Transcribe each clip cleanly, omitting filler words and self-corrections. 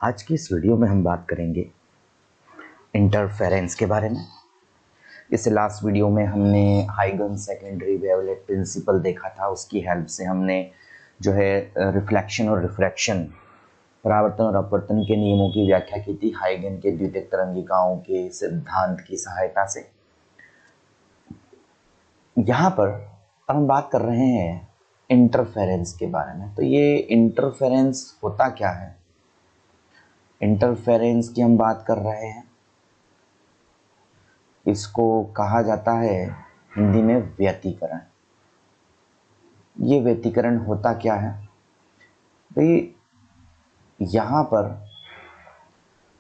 आज की इस वीडियो में हम बात करेंगे इंटरफेरेंस के बारे में। इससे लास्ट वीडियो में हमने हाइगन्स सेकेंडरी वेवलेट प्रिंसिपल देखा था। उसकी हेल्प से हमने जो है रिफ्लेक्शन और रिफ्रैक्शन, परावर्तन और अपवर्तन के नियमों की व्याख्या की थी हाइगन के द्वितीयक तरंगिकाओं के सिद्धांत की सहायता से। यहाँ पर अब हम बात कर रहे हैं इंटरफेरेंस के बारे में। तो ये इंटरफेरेंस होता क्या है? इंटरफेरेंस की हम बात कर रहे हैं, इसको कहा जाता है हिंदी में व्यतिकरण। ये व्यतिकरण होता क्या है भाई? यहाँ पर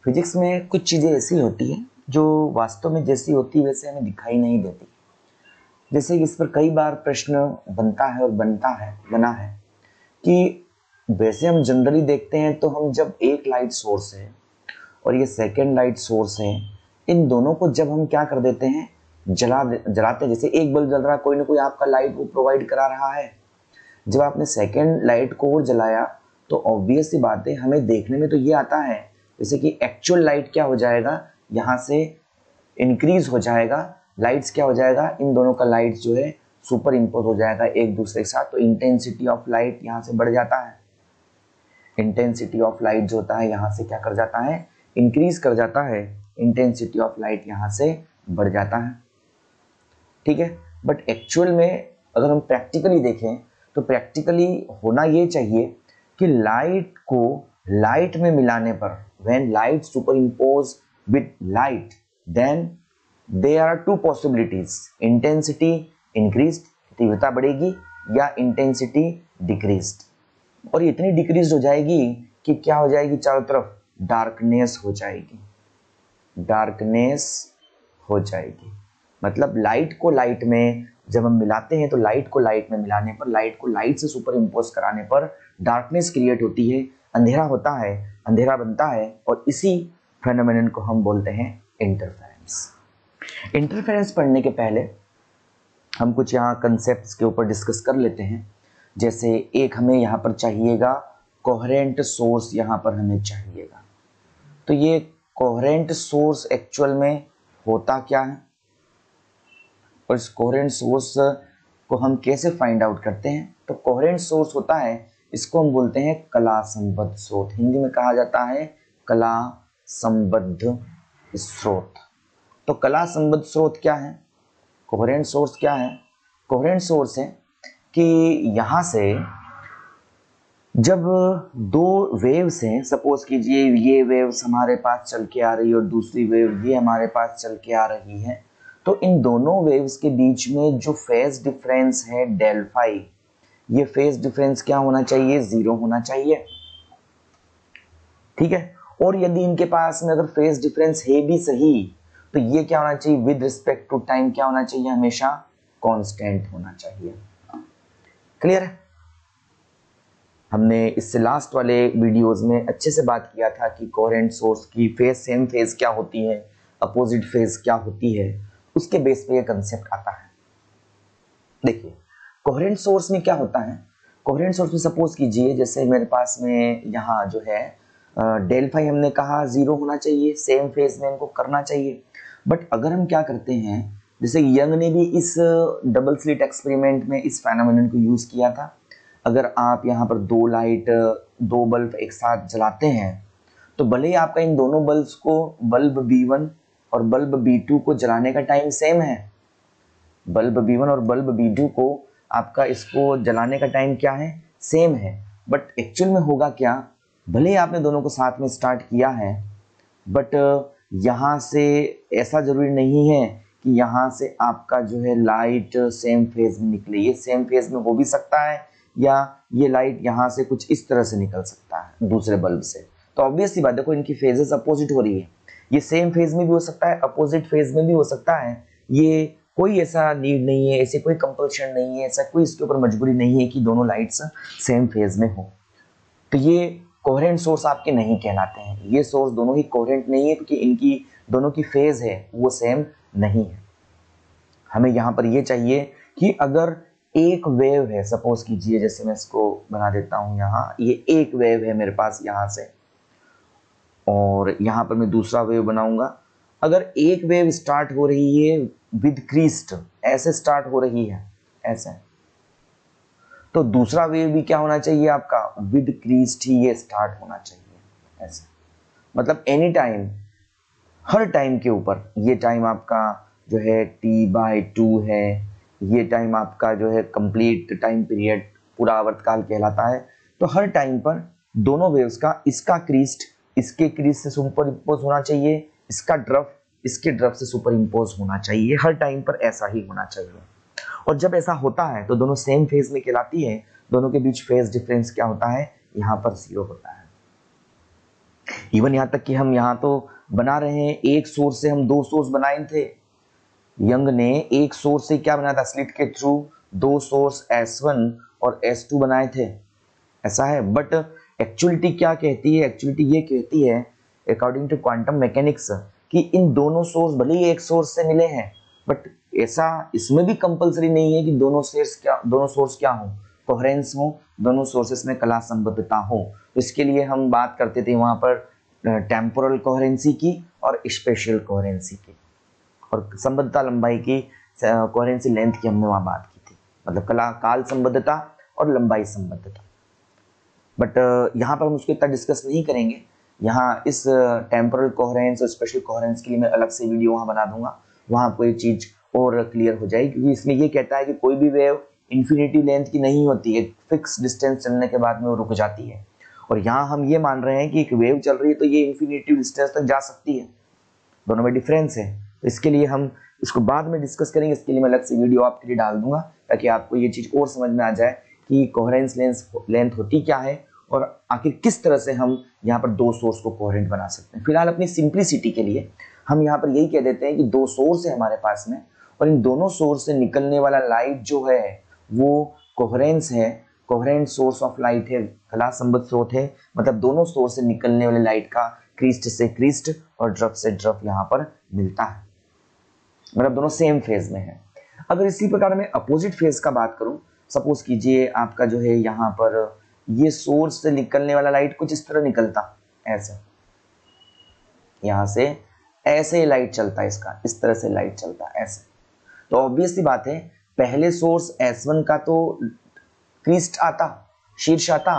फिजिक्स में कुछ चीज़ें ऐसी होती हैं जो वास्तव में जैसी होती वैसे हमें दिखाई नहीं देती। जैसे इस पर कई बार प्रश्न बनता है और बना है कि वैसे हम जनरली देखते हैं तो हम जब एक लाइट सोर्स है और ये सेकेंड लाइट सोर्स है, इन दोनों को जब हम क्या कर देते हैं, जलाते हैं। जैसे एक बल्ब जल रहा है, कोई ना कोई आपका लाइट को प्रोवाइड करा रहा है। जब आपने सेकेंड लाइट को और जलाया तो ऑब्वियस सी बात है, हमें देखने में तो ये आता है जैसे कि एक्चुअल लाइट क्या हो जाएगा, यहाँ से इंक्रीज हो जाएगा। लाइट्स क्या हो जाएगा, इन दोनों का लाइट जो है सुपर इम्पोज हो जाएगा एक दूसरे के साथ। तो इंटेंसिटी ऑफ लाइट यहाँ से बढ़ जाता है। इंटेंसिटी ऑफ लाइट जो होता है यहाँ से क्या कर जाता है, इंक्रीज कर जाता है। इंटेंसिटी ऑफ लाइट यहाँ से बढ़ जाता है, ठीक है। बट एक्चुअल में अगर हम प्रैक्टिकली देखें तो प्रैक्टिकली होना ये चाहिए कि लाइट को लाइट में मिलाने पर, when light superimpose with light, then there are two possibilities. Intensity increased, तीव्रता बढ़ेगी, या इंटेंसिटी डिक्रीज्ड। और इतनी डिक्रीज हो जाएगी कि क्या हो जाएगी, चारों तरफ डार्कनेस हो जाएगी। डार्कनेस हो जाएगी मतलब लाइट को लाइट में जब हम मिलाते हैं तो लाइट को लाइट में मिलाने पर, लाइट को लाइट से सुपर इम्पोज कराने पर डार्कनेस क्रिएट होती है, अंधेरा होता है, अंधेरा बनता है। और इसी फेनोमेनन को हम बोलते हैं इंटरफेरेंस। इंटरफेरेंस पढ़ने के पहले हम कुछ यहाँ कंसेप्ट्स के ऊपर डिस्कस कर लेते हैं। जैसे एक हमें यहाँ पर चाहिएगा कोहेरेंट सोर्स, यहाँ पर हमें चाहिएगा। तो ये कोहेरेंट सोर्स एक्चुअल में होता क्या है और इस कोहेरेंट सोर्स को हम कैसे फाइंड आउट करते हैं? तो कोहेरेंट सोर्स होता है, इसको हम बोलते हैं कला संबद्ध स्रोत। हिंदी में कहा जाता है कला संबद्ध स्रोत। तो कला संबद्ध स्रोत क्या है, कोहेरेंट सोर्स क्या है? कोहेरेंट सोर्स है कि यहाँ से जब दो वेव्स हैं, सपोज कीजिए ये वेव्स हमारे पास चल के आ रही है और दूसरी वेव ये हमारे पास चल के आ रही है, तो इन दोनों वेव्स के बीच में जो फेज डिफरेंस है डेल फाई, ये फेज डिफरेंस क्या होना चाहिए, 0 होना चाहिए, ठीक है। और यदि इनके पास में अगर फेज डिफरेंस है भी सही तो ये क्या होना चाहिए, विद रिस्पेक्ट टू टाइम क्या होना चाहिए, हमेशा कांस्टेंट होना चाहिए। क्लियर है? हमने इससे लास्ट वाले वीडियोस में अच्छे से बात किया था कि कोहेरेंट सोर्स की फेज, सेम फेज क्या होती है, अपोजिट फेज क्या होती है, उसके बेस पे ये कंसेप्ट आता है। देखिए कोहेरेंट सोर्स में क्या होता है, कोहेरेंट सोर्स में सपोज कीजिए जैसे मेरे पास में यहाँ जो है डेल फाई हमने कहा 0 होना चाहिए, सेम फेज में इनको करना चाहिए। बट अगर हम क्या करते हैं, जैसे यंग ने भी इस डबल स्लिट एक्सपेरिमेंट में इस फेनोमेनन को यूज किया था। अगर आप यहाँ पर दो बल्ब एक साथ जलाते हैं तो भले ही आपका इन दोनों बल्ब्स को, बल्ब B1 और बल्ब B2 को जलाने का टाइम सेम है, बल्ब B1 और बल्ब B2 को आपका इसको जलाने का टाइम क्या है, सेम है। बट एक्चुअल में होगा क्या, भले ही आपने दोनों को साथ में स्टार्ट किया है, बट यहाँ से ऐसा जरूरी नहीं है कि यहाँ से आपका जो है लाइट सेम फेज में निकले। ये सेम फेज में हो भी सकता है, या ये लाइट यहाँ से कुछ इस तरह से निकल सकता है दूसरे बल्ब से। तो ऑब्वियस सी बात, देखो इनकी फेजेस अपोजिट हो रही है, ये सेम फेज में भी हो सकता है, अपोजिट फेज में भी हो सकता है। ये कोई ऐसा नीड नहीं है, ऐसे कोई कंपल्शन नहीं है, ऐसा कोई इसके ऊपर मजबूरी नहीं है कि दोनों लाइट्स सेम फेज में हो। तो ये कोहेरेंट सोर्स आपके नहीं कहलाते हैं। ये सोर्स दोनों ही कोहेरेंट नहीं है क्योंकि इनकी दोनों की फेज है वो सेम नहीं है। हमें यहाँ पर ये चाहिए कि अगर एक वेव है, सपोज कीजिए जैसे मैं इसको बना देता हूँ यहाँ, ये एक वेव है मेरे पास यहाँ से, और यहाँ पर मैं दूसरा वेव बनाऊंगा। अगर एक वेव स्टार्ट हो रही है विद क्रीस्ट, ऐसे स्टार्ट हो रही है ऐसे, तो दूसरा वेव भी क्या होना चाहिए आपका, विद क्रीस्ट ही ये स्टार्ट होना चाहिए ऐसे। मतलब एनी टाइम, हर टाइम के ऊपर, ये टाइम आपका जो है T/2 है, ये टाइम आपका जो है कंप्लीट टाइम पीरियड पूरा आवर्तकाल कहलाता है। तो हर टाइम पर दोनों वेव्स का, इसका क्रीस्ट इसके क्रीस्ट से सुपर इम्पोज होना चाहिए, इसका ड्रफ इसके ड्रफ से सुपर इम्पोज होना चाहिए, हर टाइम पर ऐसा ही होना चाहिए। और जब ऐसा होता है तो दोनों सेम फेज में कहलाती है, दोनों के बीच फेज डिफरेंस क्या होता है, यहाँ पर 0 होता है। इवन यहाँ तक कि हम यहाँ तो बना रहे हैं, एक सोर्स से हम 2 सोर्स बनाए थे। यंग ने एक सोर्स से क्या बनाया था, स्लिट के थ्रू 2 सोर्स S1 और S2 बनाए थे, ऐसा है। बट एक्चुअलिटी क्या कहती है, एक्चुअलिटी ये कहती है अकॉर्डिंग टू क्वांटम मैकेनिक्स कि इन दोनों सोर्स भले ही एक सोर्स से मिले हैं, बट ऐसा इसमें भी कंपलसरी नहीं है कि दोनों सोर्स क्या हो, कोहेरेंस हो, दोनों सोर्सेस में कला संबद्धता हो। तो इसके लिए हम बात करते थे वहां पर टेम्पोरल कोहेरेंसी की और स्पेशियल कोहेरेंसी की, और संबद्धता लंबाई की, कोहेरेंसी लेंथ की हमने वहां बात की थी, मतलब काल संबद्धता और लंबाई संबद्धता। बट यहाँ पर हम उसको इतना डिस्कस नहीं करेंगे। यहाँ इस टेम्पोरल कोहेरेंस और स्पेशल कोहेरेंस के लिए मैं अलग से वीडियो वहाँ बना दूंगा, वहाँ कोई चीज़ और क्लियर हो जाएगी, क्योंकि इसमें ये कहता है कि कोई भी वेव इन्फिनिटी लेंथ की नहीं होती है, फिक्स डिस्टेंस चलने के बाद में वो रुक जाती है। और यहाँ हम ये मान रहे हैं कि एक वेव चल रही है तो ये इन्फिनिटी डिस्टेंस तक जा सकती है, दोनों में डिफरेंस है। तो इसके लिए हम इसको बाद में डिस्कस करेंगे, इसके लिए मैं अलग से वीडियो आपके लिए डाल दूंगा ताकि आपको ये चीज़ और समझ में आ जाए कि कोहेरेंस लेंथ होती क्या है और आखिर किस तरह से हम यहाँ पर 2 सोर्स को कोहेरेंट बना सकते हैं। फिलहाल अपनी सिंप्लिसिटी के लिए हम यहाँ पर यही कह देते हैं कि 2 सोर्स है हमारे पास में, और इन दोनों सोर्स से निकलने वाला लाइट जो है वो कोहेरेंस है, कोहेरेंट सोर्स ऑफ लाइट है, कला संबद्ध स्रोत है। मतलब दोनों सोर्स से निकलने वाले लाइट का क्रीस्ट से क्रीस्ट और ड्रफ से ड्रफ यहाँ पर मिलता है, मतलब दोनों सेम फेज में है। अगर इसी प्रकार मैं अपोजिट फेज का बात करूं, सपोज कीजिए आपका जो है यहाँ पर ये सोर्स से निकलने वाला लाइट कुछ इस तरह निकलता, ऐसे यहां से ऐसे लाइट चलता है, इसका इस तरह से लाइट चलता ऐसे। तो ऑब्वियस सी बात है, पहले सोर्स S1 का तो क्रीस्ट आता, शीर्ष आता,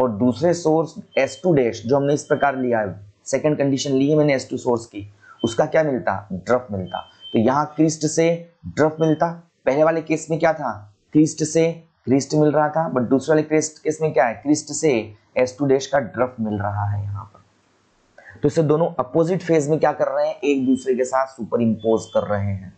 और दूसरे सोर्स S2 डैश जो हमने इस प्रकार लिया है, सेकंड कंडीशन ली है मैंने S2 सोर्स की, उसका क्या मिलता, ड्रफ मिलता। तो यहाँ क्रीस्ट से ड्रफ मिलता। पहले वाले केस में क्या था, क्रीस्ट से क्रीस्ट मिल रहा था, बट दूसरे वाले केस में क्या है, क्रीस्ट से S2 डैश का ड्रफ मिल रहा है यहाँ पर। तो इससे दोनों अपोजिट फेज में क्या कर रहे हैं, एक दूसरे के साथ सुपर इम्पोज कर रहे हैं,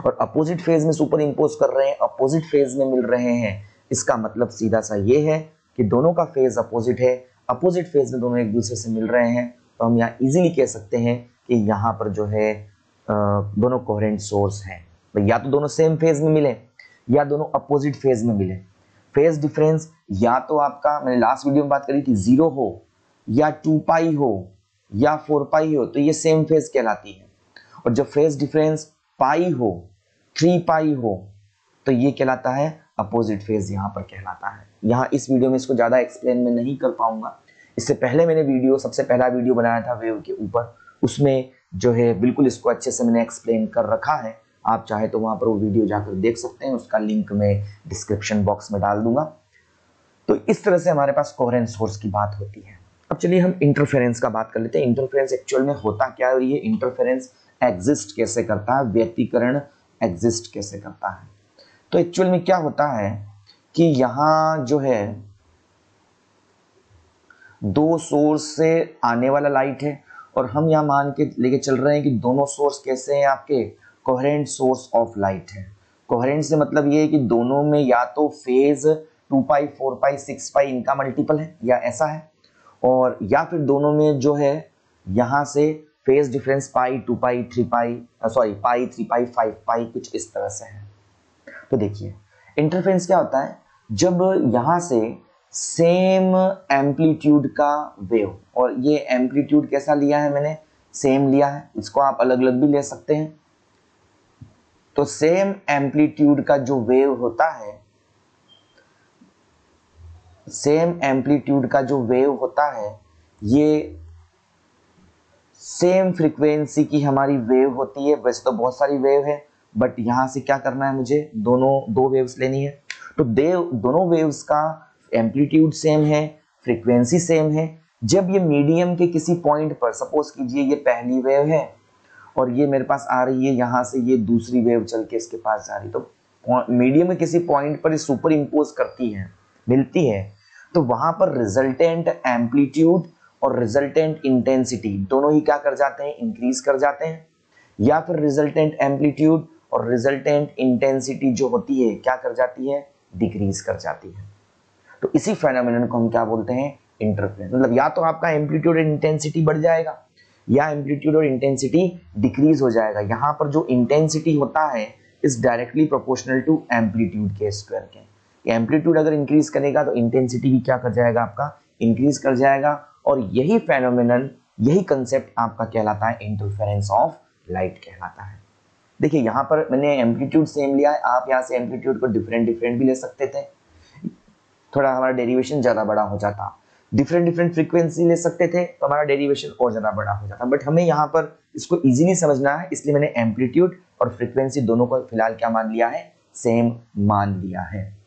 और अपोजिट फेज में सुपर इम्पोज कर रहे हैं, अपोजिट फेज में मिल रहे हैं। इसका मतलब सीधा सा ये है कि दोनों का फेज अपोजिट है, अपोजिट फेज में दोनों एक दूसरे से मिल रहे हैं। तो हम यहाँ इजीली कह सकते हैं कि यहाँ पर जो है दोनों कोहेरेंट सोर्स हैं, या तो दोनों सेम फेज में मिले या दोनों अपोजिट फेज में मिले। फेज डिफरेंस या तो आपका, मैंने लास्ट वीडियो में बात करी थी, 0 हो या 2 पाई हो या 4 पाई हो, तो ये सेम फेज कहलाती है। और जब फेज डिफरेंस पाई हो, 3 पाई हो, तो ये कहलाता है अपोजिट फेज, यहाँ पर कहलाता है। यहाँ इस वीडियो में इसको ज़्यादा एक्सप्लेन में नहीं कर पाऊंगा। इससे पहले मैंने सबसे पहला वीडियो बनाया था वेव के ऊपर, उसमें जो है बिल्कुल इसको अच्छे से मैंने एक्सप्लेन कर रखा है। आप चाहे तो वहाँ पर वो वीडियो जाकर देख सकते हैं, उसका लिंक मैं डिस्क्रिप्शन बॉक्स में डाल दूंगा। तो इस तरह से हमारे पास कोहेरेंट सोर्स की बात होती है। अब चलिए हम इंटरफेरेंस का बात कर लेते हैं। इंटरफेरेंस एक्चुअल में होता क्या है और ये इंटरफेरेंस एग्जिस्ट कैसे करता है, व्यतिकरण एग्जिस्ट कैसे करता है। तो एक्चुअल में क्या होता है कि यहाँ जो है 2 सोर्स से आने वाला लाइट है, और हम यहाँ मान के लेके चल रहे हैं कि दोनों सोर्स कैसे हैं, आपके कोहेरेंट सोर्स ऑफ लाइट है। कोहेरेंट से मतलब ये है कि दोनों में या तो फेज 2 पाई 4 पाई 6 पाई इनका मल्टीपल है या ऐसा है, और या फिर दोनों में जो है यहाँ से फेज डिफरेंस पाई 2 पाई 3 पाई पाई 3 पाई 5 पाई कुछ इस तरह से है। तो देखिए इंटरफेरेंस क्या होता है, जब यहाँ से सेम एम्पलीट्यूड का वेव, और ये एम्पलीट्यूड कैसा लिया है मैंने, सेम लिया है, इसको आप अलग अलग भी ले सकते हैं। तो सेम एम्पलीट्यूड का जो वेव होता है, सेम एम्पलीट्यूड का जो वेव होता है, ये सेम फ्रीक्वेंसी की हमारी वेव होती है। वैसे तो बहुत सारी वेव है, बट यहाँ से क्या करना है, मुझे दो वेव्स लेनी है। तो दोनों वेव्स का एम्पलीट्यूड सेम है, फ्रीक्वेंसी सेम है। जब ये मीडियम के किसी पॉइंट पर, सपोज कीजिए ये पहली वेव है और ये मेरे पास आ रही है, यहाँ से ये दूसरी वेव चल के इसके पास जा रही, तो मीडियम के किसी पॉइंट पर सुपर इम्पोज करती है, मिलती है, तो वहां पर रिजल्टेंट एम्पलीट्यूड और रिजल्टेंट इंटेंसिटी दोनों ही क्या कर जाते हैं, इंक्रीज कर जाते हैं। या फिर रिजल्टेंट एम्पलीट्यूड और रिजल्टेंट इंटेंसिटी जो होती है क्या कर जाती है, डिक्रीज कर जाती है। तो इसी फेनोमेनन को हम क्या बोलते हैं, इंटरफेरेंस। मतलब या तो आपका एम्पलीट्यूड और इंटेंसिटी बढ़ जाएगा या एम्पलीट्यूड और इंटेंसिटी डिक्रीज हो जाएगा। यहाँ पर जो इंटेंसिटी होता है is directly proportional to amplitude के स्क्वायर के। एम्पलीट्यूड अगर इंक्रीज करेगा तो इंटेंसिटी भी क्या कर जाएगा, आपका इंक्रीज कर जाएगा। और यही फेनोमेनन, यही कंसेप्ट आपका कहलाता है इंटरफेरेंस ऑफ लाइट कहलाता है। देखिए यहाँ पर मैंने एम्पलीट्यूड सेम लिया है, आप यहाँ से एम्पलीट्यूड को डिफरेंट भी ले सकते थे, थोड़ा हमारा डेरिवेशन ज़्यादा बड़ा हो जाता। डिफरेंट फ्रीक्वेंसी ले सकते थे तो हमारा डेरिवेशन और ज़्यादा बड़ा हो जाता। बट हमें यहाँ पर इसको इजीली समझना है, इसलिए मैंने एम्पलीट्यूड और फ्रीक्वेंसी दोनों को फिलहाल क्या मान लिया है, सेम मान लिया है।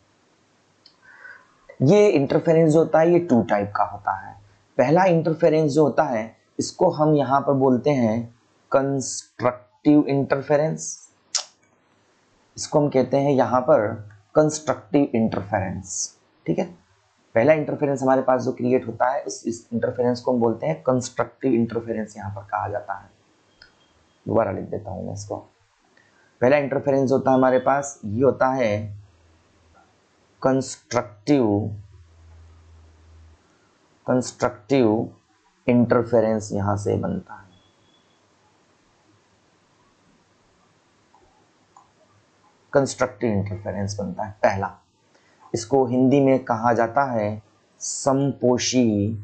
ये इंटरफेरेंस जो होता है ये टू टाइप का होता है। पहला इंटरफेरेंस जो होता है इसको हम यहाँ पर बोलते हैं कंस्ट्रक्टिव इंटरफेरेंस। इसको हम कहते हैं यहाँ पर कंस्ट्रक्टिव इंटरफेरेंस। ठीक है, पहला इंटरफेरेंस हमारे पास जो क्रिएट होता है इस इंटरफेरेंस को हम बोलते हैं कंस्ट्रक्टिव इंटरफेरेंस यहाँ पर कहा जाता है। दोबारा लिख देता हूँ मैं इसको। पहला इंटरफेरेंस होता है हमारे पास, ये होता है कंस्ट्रक्टिव इंटरफेरेंस, यहां से बनता है। कंस्ट्रक्टिव इंटरफेरेंस बनता है पहला। इसको हिंदी में कहा जाता है समपोषी,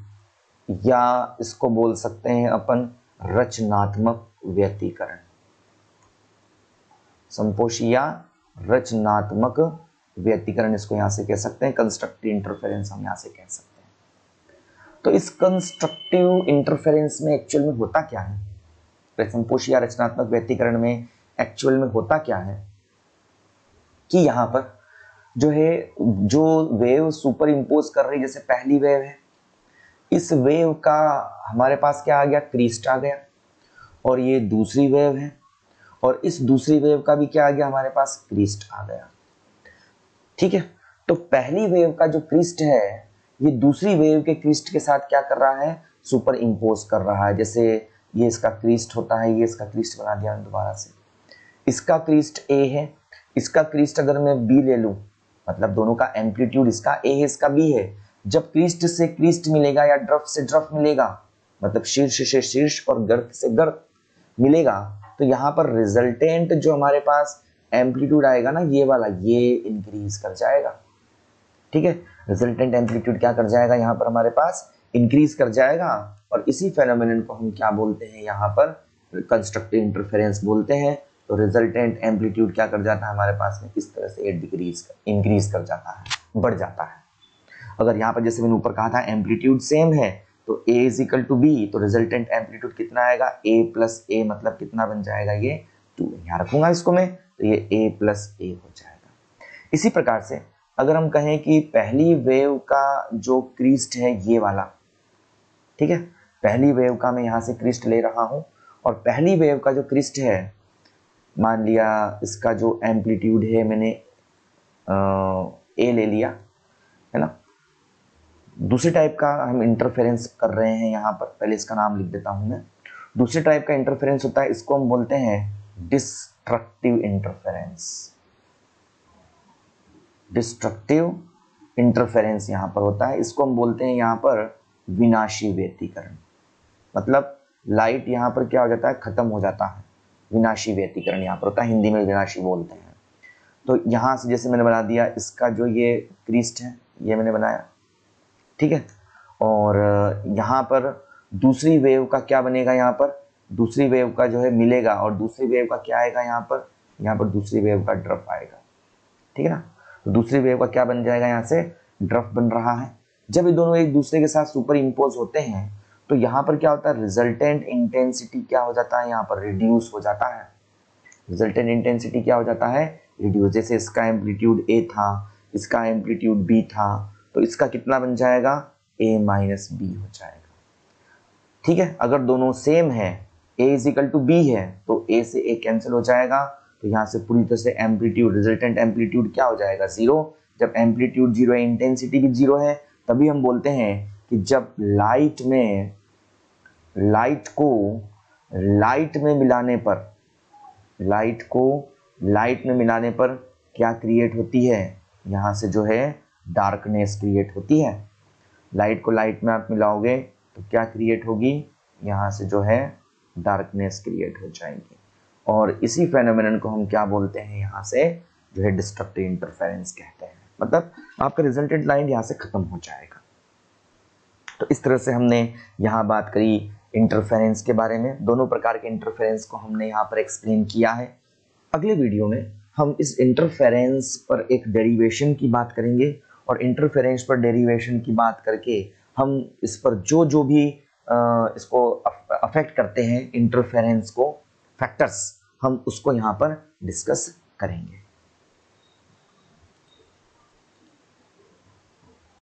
या इसको बोल सकते हैं अपन रचनात्मक व्यतिकरण। समपोषी या रचनात्मक व्यतिकरण इसको यहां से कह सकते हैं, कंस्ट्रक्टिव इंटरफेरेंस हम यहां से कह सकते हैं। तो इस कंस्ट्रक्टिव इंटरफेरेंस में एक्चुअल में होता क्या है, समपोषी या रचनात्मक व्यतिकरण में एक्चुअल में होता क्या है कि यहाँ पर जो वेव सुपर इम्पोज कर रही है, जैसे पहली वेव है, इस वेव का हमारे पास क्या आ गया, क्रीस्ट आ गया। और ये दूसरी वेव है और इस दूसरी वेव का भी क्या आ गया, हमारे पास क्रीस्ट आ गया। ठीक है, तो पहली वेव का जो क्रीस्ट है ये दूसरी वेव के क्रीस्ट के साथ क्या कर रहा है, सुपर इम्पोज कर रहा है। जैसे ये इसका क्रीस्ट होता है, ये इसका क्रीस्ट बना दिया दोबारा से। इसका क्रीस्ट ए है, इसका क्रीस्ट अगर मैं बी ले लूं, मतलब दोनों का एम्पलीट्यूड, इसका ए है इसका बी है। जब क्रीस्ट से क्रीस्ट मिलेगा या ड्रफ से ड्रफ मिलेगा, मतलब शीर्ष से शीर्ष और गर्त से गर्त मिलेगा, तो यहाँ पर रिजल्टेंट जो हमारे पास एम्पलीट्यूड आएगा ना, ये वाला, ये इंक्रीज कर जाएगा। ठीक है, रिजल्टेंट एम्पलीट्यूड क्या कर जाएगा, यहाँ पर हमारे पास इंक्रीज कर जाएगा। और इसी फेनोमेनन को हम क्या बोलते हैं, यहाँ पर कंस्ट्रक्टिव इंटरफेरेंस बोलते हैं। तो रिजल्टेंट एम्पलीट्यूड क्या कर जाता है हमारे पास में, इस तरह से इंक्रीज कर जाता है, बढ़ जाता है। अगर यहाँ पर जैसे मैंने ऊपर कहा था एम्पलीट्यूड सेम है तो A is equal to B, तो रिजल्टेंट एम्पलीट्यूड कितना आएगा, A प्लस ए, मतलब कितना बन जाएगा, ये 2। यहाँ रखूंगा इसको मैं, तो ये A प्लस ए हो जाएगा। इसी प्रकार से अगर हम कहें कि पहली वेव का जो क्रीस्ट है ये वाला, ठीक है, पहली वेव का मैं यहाँ से क्रीस्ट ले रहा हूँ और पहली वेव का जो क्रीस्ट है, मान लिया इसका जो एम्पलीट्यूड है मैंने ए ले लिया, है ना। दूसरे टाइप का हम इंटरफेरेंस कर रहे हैं यहाँ पर, पहले इसका नाम लिख देता हूँ मैं। दूसरे टाइप का इंटरफेरेंस होता है, इसको हम बोलते हैं डिस्ट्रक्टिव इंटरफेरेंस। डिस्ट्रक्टिव इंटरफेरेंस यहाँ पर होता है, इसको हम बोलते हैं यहाँ पर विनाशी व्यतिकरण। मतलब लाइट यहाँ पर क्या हो जाता है, खत्म हो जाता है, विनाशी व्यतिकरण यहाँ पर होता है, हिंदी में विनाशी बोलते हैं। तो यहाँ से जैसे मैंने बना दिया, इसका जो ये क्रीस्ट है ये मैंने बनाया, ठीक है। और यहाँ पर दूसरी वेव का क्या बनेगा, यहाँ पर दूसरी वेव का जो है मिलेगा और दूसरी वेव का क्या आएगा, यहाँ पर दूसरी वेव का ड्रफ आएगा, ठीक है ना। तो दूसरी वेव का क्या बन जाएगा, यहाँ से ड्रफ बन रहा है। जब ये दोनों एक दूसरे के साथ सुपर इम्पोज होते हैं तो यहाँ पर क्या होता है, रिजल्टेंट इंटेंसिटी क्या हो जाता है, यहाँ पर रिड्यूस हो जाता है। रिजल्टेंट इंटेंसिटी क्या हो जाता है, रिड्यूस। जैसे इसका एम्पलीट्यूड ए था, इसका एम्पलीट्यूड बी था, तो इसका कितना बन जाएगा, ए माइनस बी हो जाएगा। ठीक है, अगर दोनों सेम है, a is equal to B है, तो a से a कैंसिल हो जाएगा, तो यहाँ से पूरी तरह से एम्पलीट्यूड, रिजल्टेंट एम्पलीट्यूड क्या हो जाएगा, जीरो। जब एम्पलीट्यूड जीरो है, इंटेंसिटी भी जीरो है, तभी हम बोलते हैं कि जब लाइट में मिलाने पर क्या क्रिएट होती है, यहाँ से जो है डार्कनेस क्रिएट होती है। लाइट को लाइट में आप मिलाओगे तो क्या क्रिएट होगी, यहाँ से जो है डार्कनेस क्रिएट हो जाएगी। और इसी फेनोमेनन को हम क्या बोलते हैं, यहाँ से जो है डिस्ट्रक्टिव इंटरफेरेंस कहते हैं। मतलब आपका रिजल्टेंट लाइन यहाँ से खत्म हो जाएगा। तो इस तरह से हमने यहाँ बात करी इंटरफेरेंस के बारे में। दोनों प्रकार के इंटरफेरेंस को हमने यहाँ पर एक्सप्लेन किया है। अगले वीडियो में हम इस इंटरफेरेंस पर एक डेरिवेशन की बात करेंगे, और इंटरफेरेंस पर डेरिवेशन की बात करके हम इस पर जो भी इसको अफेक्ट करते हैं इंटरफेरेंस को, फैक्टर्स, हम उसको यहाँ पर डिस्कस करेंगे।